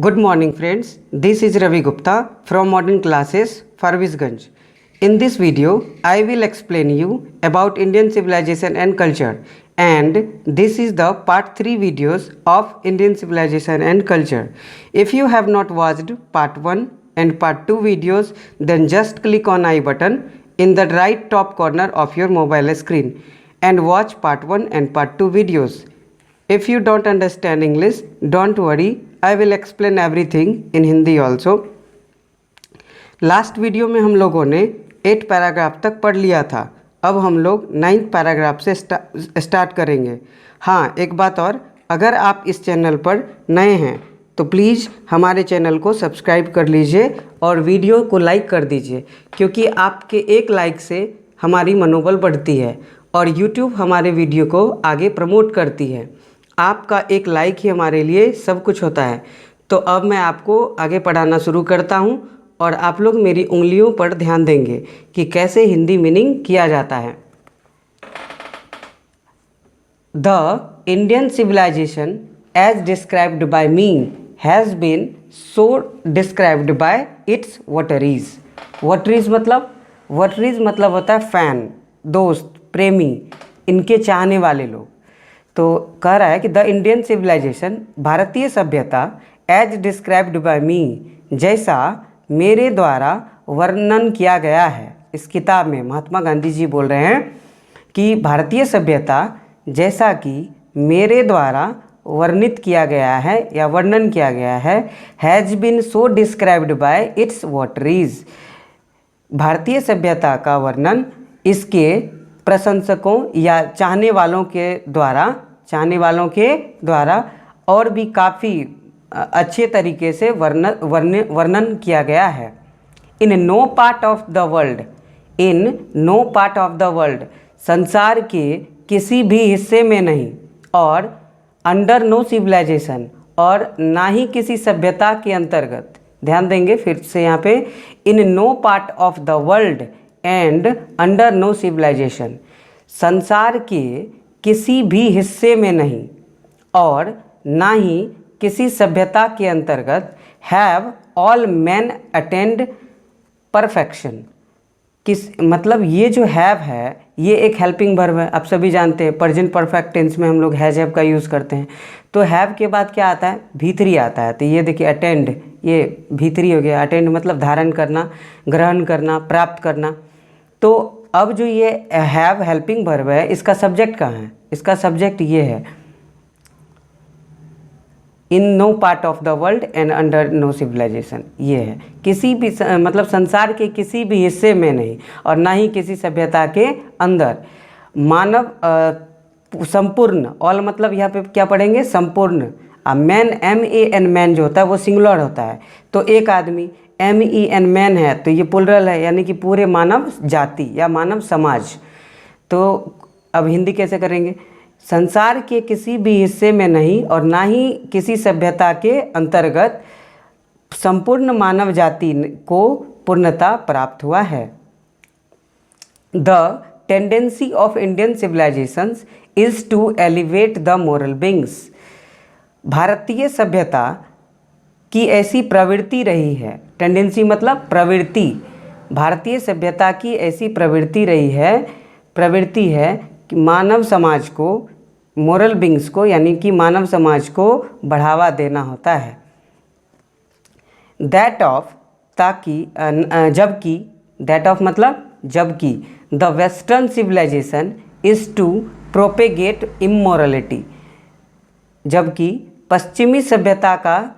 Good morning friends, this is Ravi Gupta from Modern Classes, Farvisganj. In this video, I will explain you about Indian civilization and culture, and this is the part 3 videos of Indian civilization and culture. If you have not watched part 1 and part 2 videos, then just click on I button in the right top corner of your mobile screen and watch part 1 and part 2 videos. If you don't understand English, don't worry, I will explain everything in Hindi also. Last video में हम लोगों ने 8 paragraph तक पढ़ लिया था. अब हम लोग 9th पैराग्राफ से स्टार्ट करेंगे. हाँ, एक बात और, अगर आप इस चैनल पर नए हैं तो प्लीज़ हमारे चैनल को सब्सक्राइब कर लीजिए और वीडियो को लाइक कर दीजिए, क्योंकि आपके एक लाइक से हमारी मनोबल बढ़ती है और YouTube हमारे वीडियो को आगे प्रमोट करती है. आपका एक लाइक ही हमारे लिए सब कुछ होता है. तो अब मैं आपको आगे पढ़ाना शुरू करता हूँ और आप लोग मेरी उंगलियों पर ध्यान देंगे कि कैसे हिंदी मीनिंग किया जाता है. The Indian civilisation as described by me has been so described by its votaries. Votaries मतलब होता है फ़ैन, दोस्त, प्रेमी, इनके चाहने वाले लोग. तो कह रहा है कि द इंडियन सिविलाइजेशन, भारतीय सभ्यता, एज डिस्क्राइब्ड बाय मी, जैसा मेरे द्वारा वर्णन किया गया है. इस किताब में महात्मा गांधी जी बोल रहे हैं कि भारतीय सभ्यता जैसा कि मेरे द्वारा वर्णित किया गया है या वर्णन किया गया है, has been so described by its votaries. भारतीय सभ्यता का वर्णन इसके प्रशंसकों या चाहने वालों के द्वारा और भी काफ़ी अच्छे तरीके से वर्णन किया गया है. In no part of the world, संसार के किसी भी हिस्से में नहीं, और अंडर नो सिविलाइजेशन, और ना ही किसी सभ्यता के अंतर्गत. ध्यान देंगे फिर से यहाँ पे, in no part of the world and under no civilization, संसार के किसी भी हिस्से में नहीं और ना ही किसी सभ्यता के अंतर्गत, have all man attend perfection. मतलब ये जो हैव है ये एक हेल्पिंग वर्ब है. आप सभी जानते हैं प्रेजेंट परफेक्ट टेंस में हम लोग हैज़ हैव का यूज़ करते हैं. तो हैव के बाद क्या आता है? भीतरी आता है. तो ये देखिए अटेंड, ये भीतरी हो गया. अटेंड मतलब धारण करना, ग्रहण करना, प्राप्त करना. तो अब जो ये हैव हेल्पिंग वर्ब है, इसका सब्जेक्ट कहाँ है? इसका सब्जेक्ट ये है, in no part of the world and under no civilization. ये है किसी भी मतलब संसार के किसी भी हिस्से में नहीं और ना ही किसी सभ्यता के अंदर. मानव संपूर्ण, ऑल मतलब यहाँ पे क्या पढ़ेंगे? संपूर्ण. मैन, MEN मैन जो होता है वो सिंगुलर होता है. तो एक आदमी, MEN मैन है तो ये प्लुरल है, यानी कि पूरे मानव जाति या मानव समाज. तो अब हिंदी कैसे करेंगे? संसार के किसी भी हिस्से में नहीं और ना ही किसी सभ्यता के अंतर्गत संपूर्ण मानव जाति को पूर्णता प्राप्त हुआ है. The tendency of Indian civilizations is to elevate the moral beings. भारतीय सभ्यता की ऐसी प्रवृत्ति रही है. टेंडेंसी मतलब प्रवृत्ति. भारतीय सभ्यता की ऐसी प्रवृत्ति है कि मानव समाज को, मोरल बींग्स को, यानी कि मानव समाज को बढ़ावा देना होता है. दैट ऑफ, ताकि, जबकि, दैट ऑफ मतलब जबकि, the western civilization is to propagate immorality. जबकि पश्चिमी सभ्यता का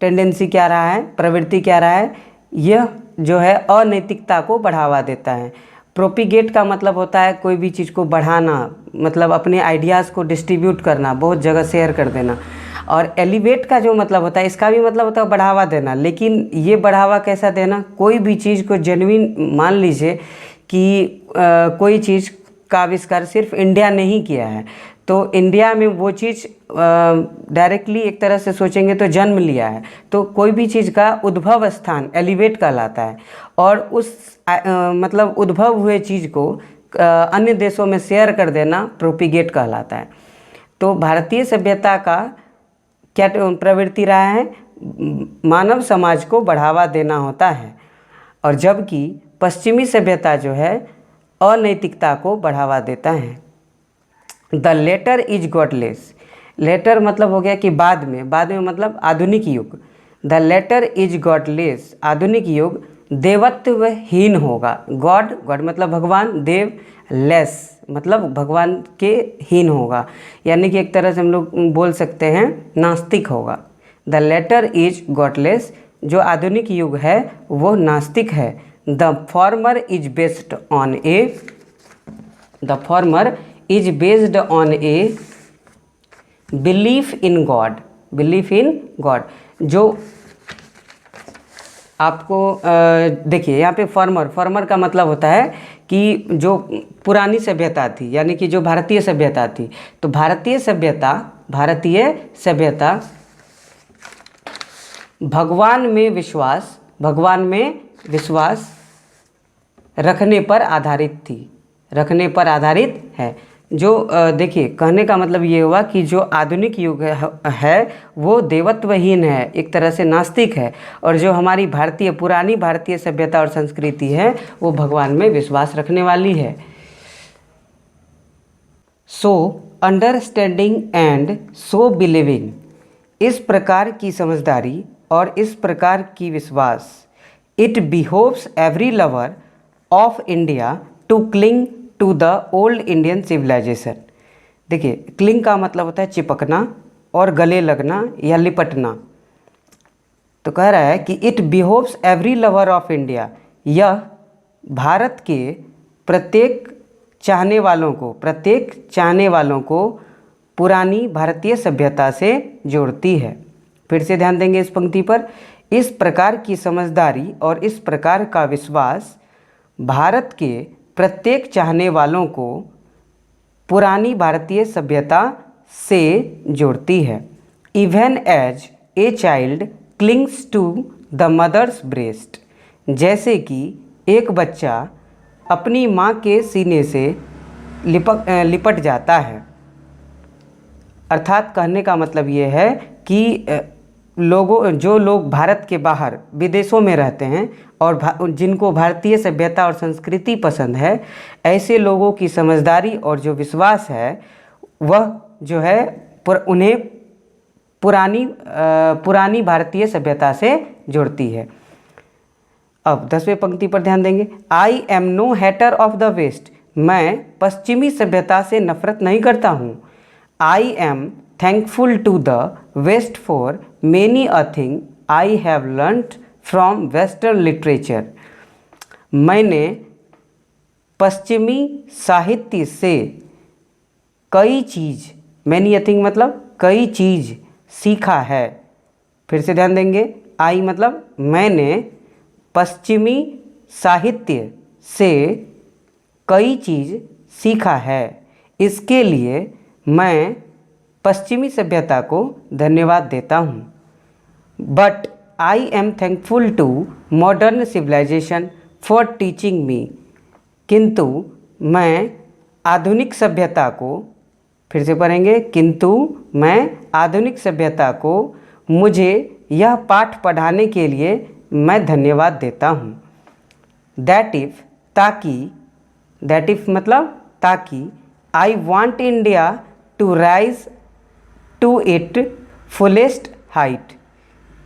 टेंडेंसी क्या रहा है, प्रवृत्ति क्या रहा है? यह जो है अनैतिकता को बढ़ावा देता है. प्रोपिगेट का मतलब होता है कोई भी चीज़ को बढ़ाना, मतलब अपने आइडियाज़ को डिस्ट्रीब्यूट करना, बहुत जगह शेयर कर देना. और एलिवेट का जो मतलब होता है, इसका भी मतलब होता है बढ़ावा देना. लेकिन ये बढ़ावा कैसा देना? कोई भी चीज़ को जेन्युइन, मान लीजिए कि कोई चीज़ का आविष्कार सिर्फ इंडिया ने ही किया है, तो इंडिया में वो चीज़ डायरेक्टली एक तरह से सोचेंगे तो जन्म लिया है. तो कोई भी चीज़ का उद्भव स्थान एलिवेट कहलाता है, और उस मतलब उद्भव हुए चीज़ को अन्य देशों में शेयर कर देना प्रोपिगेट कहलाता है. तो भारतीय सभ्यता का क्या प्रवृत्ति रहा है? मानव समाज को बढ़ावा देना होता है, और जबकि पश्चिमी सभ्यता जो है अनैतिकता को बढ़ावा देता है। The latter is godless. Latter मतलब हो गया कि बाद में मतलब आधुनिक युग। द लेटर इज गॉडलेस, आधुनिक युग देवत्वहीन होगा। गॉड मतलब भगवान, देव लेस मतलब भगवान के हीन होगा, यानी कि एक तरह से हम लोग बोल सकते हैं नास्तिक होगा। द लेटर इज गॉडलेस, जो आधुनिक युग है वो नास्तिक है। The former is based on a belief in God. जो आपको देखिए यहाँ पे फॉर्मर का मतलब होता है कि जो पुरानी सभ्यता थी, यानी कि जो भारतीय सभ्यता थी, तो भारतीय सभ्यता भगवान में विश्वास रखने पर आधारित है। जो देखिए कहने का मतलब ये हुआ कि जो आधुनिक युग है वो देवत्वहीन है, एक तरह से नास्तिक है, और जो हमारी पुरानी भारतीय सभ्यता और संस्कृति है वो भगवान में विश्वास रखने वाली है। So understanding and so believing, इस प्रकार की समझदारी और इस प्रकार की विश्वास। It behoves every lover of India to cling to the old Indian civilisation. देखिए क्लिंग का मतलब होता है चिपकना और गले लगना या लिपटना। तो कह रहा है कि it behoves every lover of India, यह भारत के प्रत्येक चाहने वालों को पुरानी भारतीय सभ्यता से जोड़ती है। फिर से ध्यान देंगे इस पंक्ति पर। इस प्रकार की समझदारी और इस प्रकार का विश्वास भारत के प्रत्येक चाहने वालों को पुरानी भारतीय सभ्यता से जोड़ती है। Even as a child clings to the mother's breast, जैसे कि एक बच्चा अपनी माँ के सीने से लिपट जाता है। अर्थात कहने का मतलब ये है कि जो लोग भारत के बाहर विदेशों में रहते हैं और जिनको भारतीय सभ्यता और संस्कृति पसंद है, ऐसे लोगों की समझदारी और जो विश्वास है वह जो है उन्हें पुरानी भारतीय सभ्यता से जोड़ती है। अब 10वें पंक्ति पर ध्यान देंगे। I am no hater of the west, मैं पश्चिमी सभ्यता से नफरत नहीं करता हूँ। I am thankful to the west for many a thing I have learned from western literature. मैंने पश्चिमी साहित्य से कई चीज़, मैनी अ थिंग मतलब कई चीज़ सीखा है। फिर से ध्यान देंगे। आई मतलब मैंने पश्चिमी साहित्य से कई चीज़ सीखा है, इसके लिए मैं पश्चिमी सभ्यता को धन्यवाद देता हूँ। But I am thankful to modern civilization for teaching me, किंतु मैं आधुनिक सभ्यता को, फिर से पढ़ेंगे, किंतु मैं आधुनिक सभ्यता को मुझे यह पाठ पढ़ाने के लिए मैं धन्यवाद देता हूँ। दैट इफ मतलब ताकि I want India to rise to it fullest height,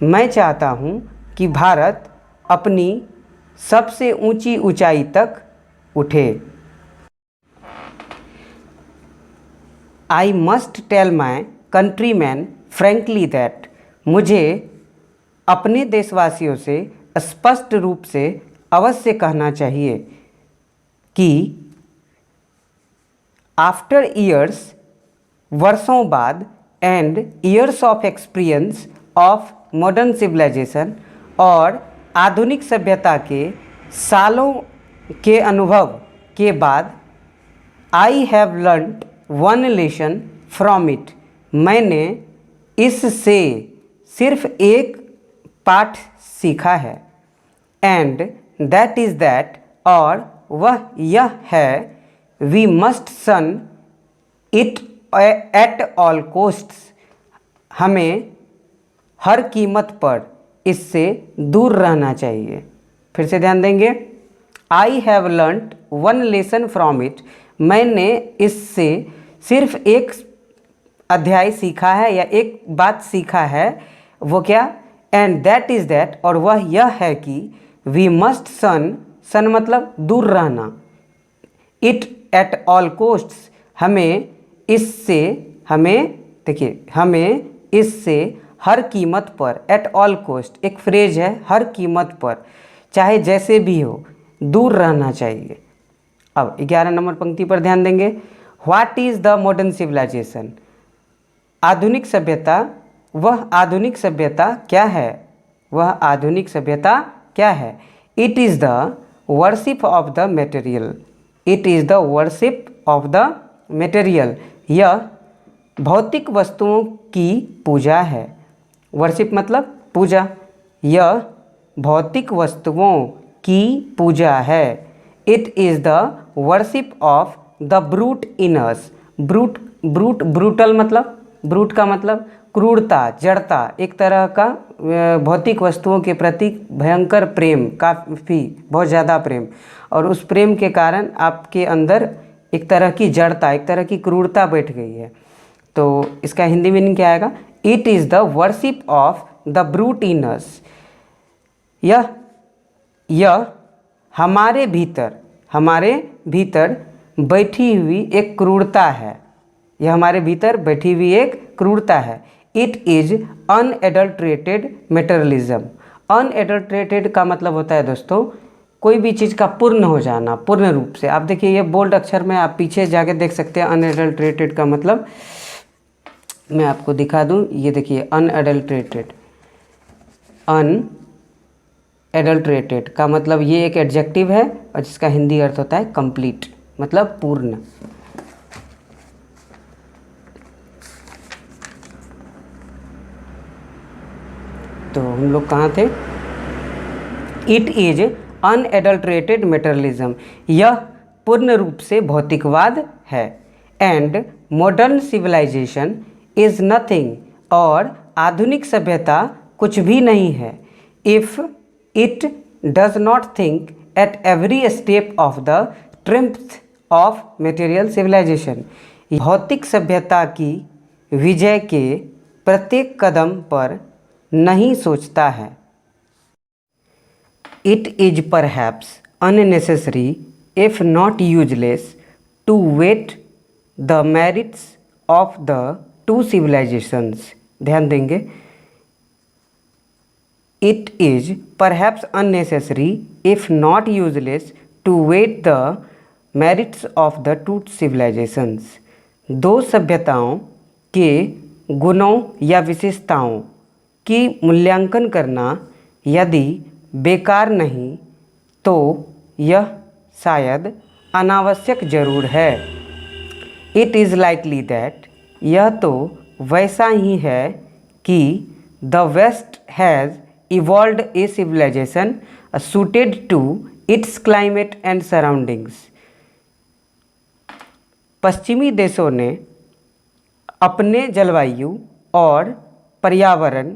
मैं चाहता हूँ कि भारत अपनी सबसे ऊंची ऊंचाई तक उठे। I must tell my countryman frankly that, मुझे अपने देशवासियों से स्पष्ट रूप से अवश्य कहना चाहिए कि आफ्टर ईयर्स, वर्षों बाद, and years of experience of modern civilization, और आधुनिक सभ्यता के सालों के अनुभव के बाद, I have learned one lesson from it, मैंने इससे सिर्फ एक पाठ सीखा है। एंड दैट इज़ दैट, और वह यह है, we must shun it at all costs, हमें हर कीमत पर इससे दूर रहना चाहिए। फिर से ध्यान देंगे। आई have learned one lesson from it, मैंने इससे सिर्फ एक अध्याय सीखा है या एक बात सीखा है। वो क्या? एंड दैट इज़ दैट, और वह यह है कि वी मस्ट सन मतलब दूर रहना, इट एट ऑल कोस्ट्स, हमें इससे हर कीमत पर, एट ऑल कोस्ट एक फ्रेज है, हर कीमत पर चाहे जैसे भी हो दूर रहना चाहिए। अब 11 नंबर पंक्ति पर ध्यान देंगे। What is the modern civilization, आधुनिक सभ्यता, वह आधुनिक सभ्यता क्या है? वह आधुनिक सभ्यता क्या है? It is the worship of the material, it is the worship of the material, यह भौतिक वस्तुओं की पूजा है। वर्शिप मतलब पूजा, यह भौतिक वस्तुओं की पूजा है। It is the worship of the brute in us, brutal मतलब, ब्रूट का मतलब क्रूरता, जड़ता, एक तरह का भौतिक वस्तुओं के प्रति भयंकर प्रेम, काफ़ी बहुत ज़्यादा प्रेम, और उस प्रेम के कारण आपके अंदर एक तरह की जड़ता, एक तरह की क्रूरता बैठ गई है। तो इसका हिंदी मीनिंग क्या आएगा? It is the worship of the brute in us, यह हमारे भीतर बैठी हुई एक क्रूरता है, यह हमारे भीतर बैठी हुई एक क्रूरता है। It is unadulterated materialism, unadulterated का मतलब होता है दोस्तों कोई भी चीज़ का पूर्ण हो जाना, पूर्ण रूप से। आप देखिए ये बोल्ड अक्षर में आप पीछे जाके देख सकते हैं अनएडल्ट्रेटेड का मतलब, मैं आपको दिखा दूं, ये देखिए अनएडल्ट्रेटेड, अनएडल्ट्रेटेड का मतलब ये एक एडजेक्टिव है और जिसका हिंदी अर्थ होता है कंप्लीट, मतलब पूर्ण। तो हम लोग कहाँ थे? इट इज अनएडल्ट्रेटेड मटेरियलिज्म, यह पूर्ण रूप से भौतिकवाद है। And modern civilisation is nothing, और आधुनिक सभ्यता कुछ भी नहीं है। If it does not think at every step of the triumph of material civilisation, भौतिक सभ्यता की विजय के प्रत्येक कदम पर नहीं सोचता है। It is perhaps unnecessary if not useless to weigh the merits of the two civilizations. ध्यान देंगे, it is perhaps unnecessary if not useless to weigh the merits of the two civilizations. दो सभ्यताओं के गुणों या विशेषताओं की मूल्यांकन करना यदि बेकार नहीं तो यह शायद अनावश्यक जरूर है। इट इज़ लाइकली दैट, यह तो वैसा ही है कि the west has evolved a civilization suited to its climate and surroundings. पश्चिमी देशों ने अपने जलवायु और पर्यावरण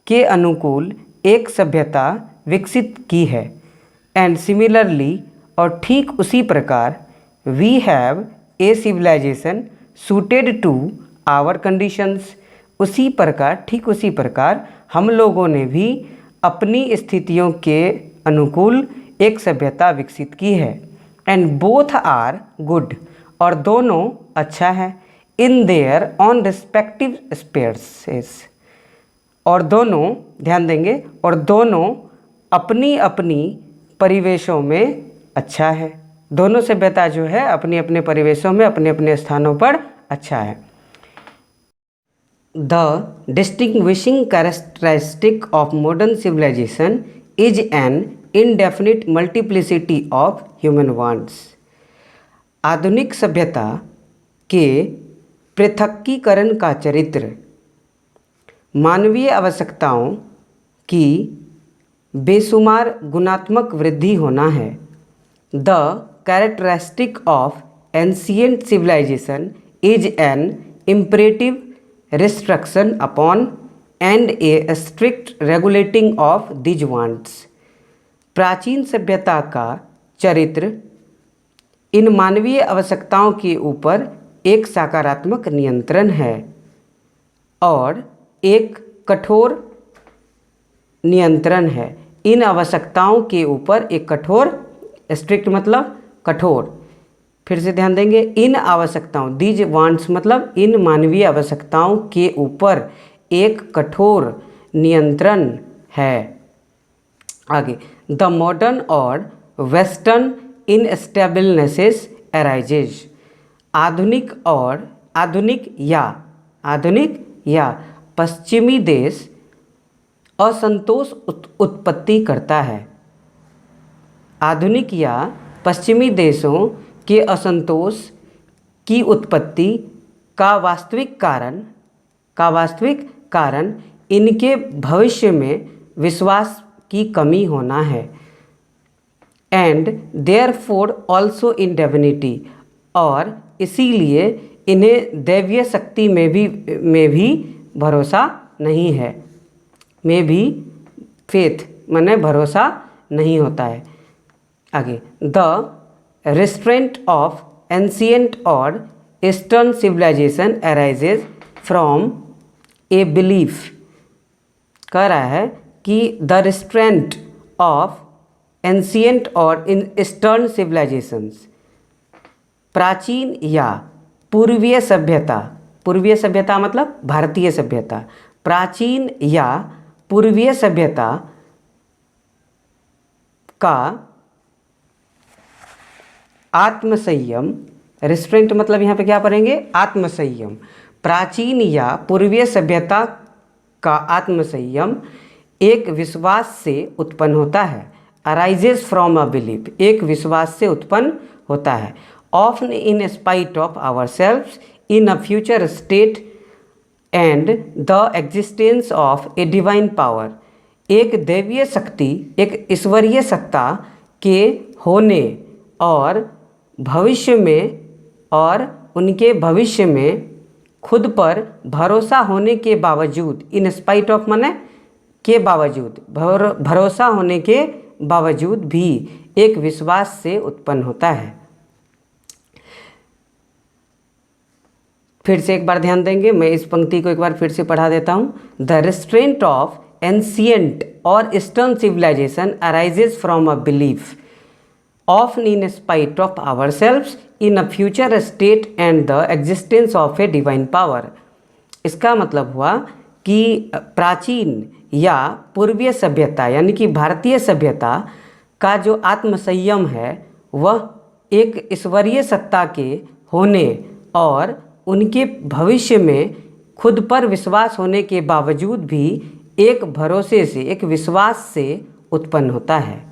के अनुकूल एक सभ्यता विकसित की है। एंड सिमिलरली, और ठीक उसी प्रकार, we have a civilization suited to our conditions. उसी प्रकार, ठीक उसी प्रकार हम लोगों ने भी अपनी स्थितियों के अनुकूल एक सभ्यता विकसित की है। एंड बोथ आर गुड, और दोनों अच्छा है। इन देयर ऑन रिस्पेक्टिव स्पेयर्सेस, और दोनों, ध्यान देंगे, और दोनों अपनी अपनी परिवेशों में अच्छा है। दोनों सभ्यता जो है अपने अपने परिवेशों में, अपने अपने स्थानों पर अच्छा है। The distinguishing characteristic of modern civilisation is an indefinite multiplicity of human wants. आधुनिक सभ्यता के पृथक्कीकरण का चरित्र मानवीय आवश्यकताओं की बेशुमार गुणात्मक वृद्धि होना है। The characteristic of ancient civilization is an imperative restriction upon and a strict regulating of these wants. प्राचीन सभ्यता का चरित्र इन मानवीय आवश्यकताओं के ऊपर एक सकारात्मक नियंत्रण है और एक कठोर नियंत्रण है। इन आवश्यकताओं के ऊपर एक कठोर, स्ट्रिक्ट मतलब कठोर, फिर से ध्यान देंगे, इन आवश्यकताओं, दीज वांट्स मतलब इन मानवीय आवश्यकताओं के ऊपर एक कठोर नियंत्रण है। आगे, द मॉडर्न और वेस्टर्न इनस्टेबलनेसेस अराइजेज। आधुनिक या पश्चिमी देश असंतोष उत्पत्ति करता है। आधुनिक या पश्चिमी देशों के असंतोष की उत्पत्ति का वास्तविक कारण इनके भविष्य में विश्वास की कमी होना है। And therefore also in divinity, और इसीलिए इन्हें दैवीय शक्ति में भी भरोसा नहीं है। में भी फेथ माने भरोसा नहीं होता है। आगे, द रिस्ट्रेंट ऑफ एंशियंट और eastern civilization arises from a belief. कह रहा है कि द रिस्ट्रेंट ऑफ एंशियंट और ईस्टर्न सिविलाइजेशंस, प्राचीन या पूर्वीय सभ्यता मतलब भारतीय सभ्यता, प्राचीन या पूर्वीय सभ्यता का आत्मसंयम, रिस्ट्रेंट मतलब यहाँ पे क्या पढ़ेंगे, आत्मसंयम। प्राचीन या पूर्वीय सभ्यता का आत्मसंयम एक विश्वास से उत्पन्न होता है। अराइजेज फ्रॉम अ बिलीफ, एक विश्वास से उत्पन्न होता है। Often in spite of ourselves in a future state and the existence of a divine power. एक दैवीय शक्ति, एक ईश्वरीय सत्ता के होने और उनके भविष्य में खुद पर भरोसा होने के बावजूद, इन स्पाइट ऑफ माने के बावजूद, भरोसा होने के बावजूद भी एक विश्वास से उत्पन्न होता है। फिर से एक बार ध्यान देंगे, मैं इस पंक्ति को एक बार फिर से पढ़ा देता हूँ। द रिस्ट्रेंट ऑफ एंशियंट और eastern civilization arises from a belief of in spite of ourselves in a future state and the existence of a divine power. इसका मतलब हुआ कि प्राचीन या पूर्वीय सभ्यता यानी कि भारतीय सभ्यता का जो आत्मसंयम है वह एक ईश्वरीय सत्ता के होने और उनके भविष्य में खुद पर विश्वास होने के बावजूद भी एक भरोसे से, एक विश्वास से उत्पन्न होता है।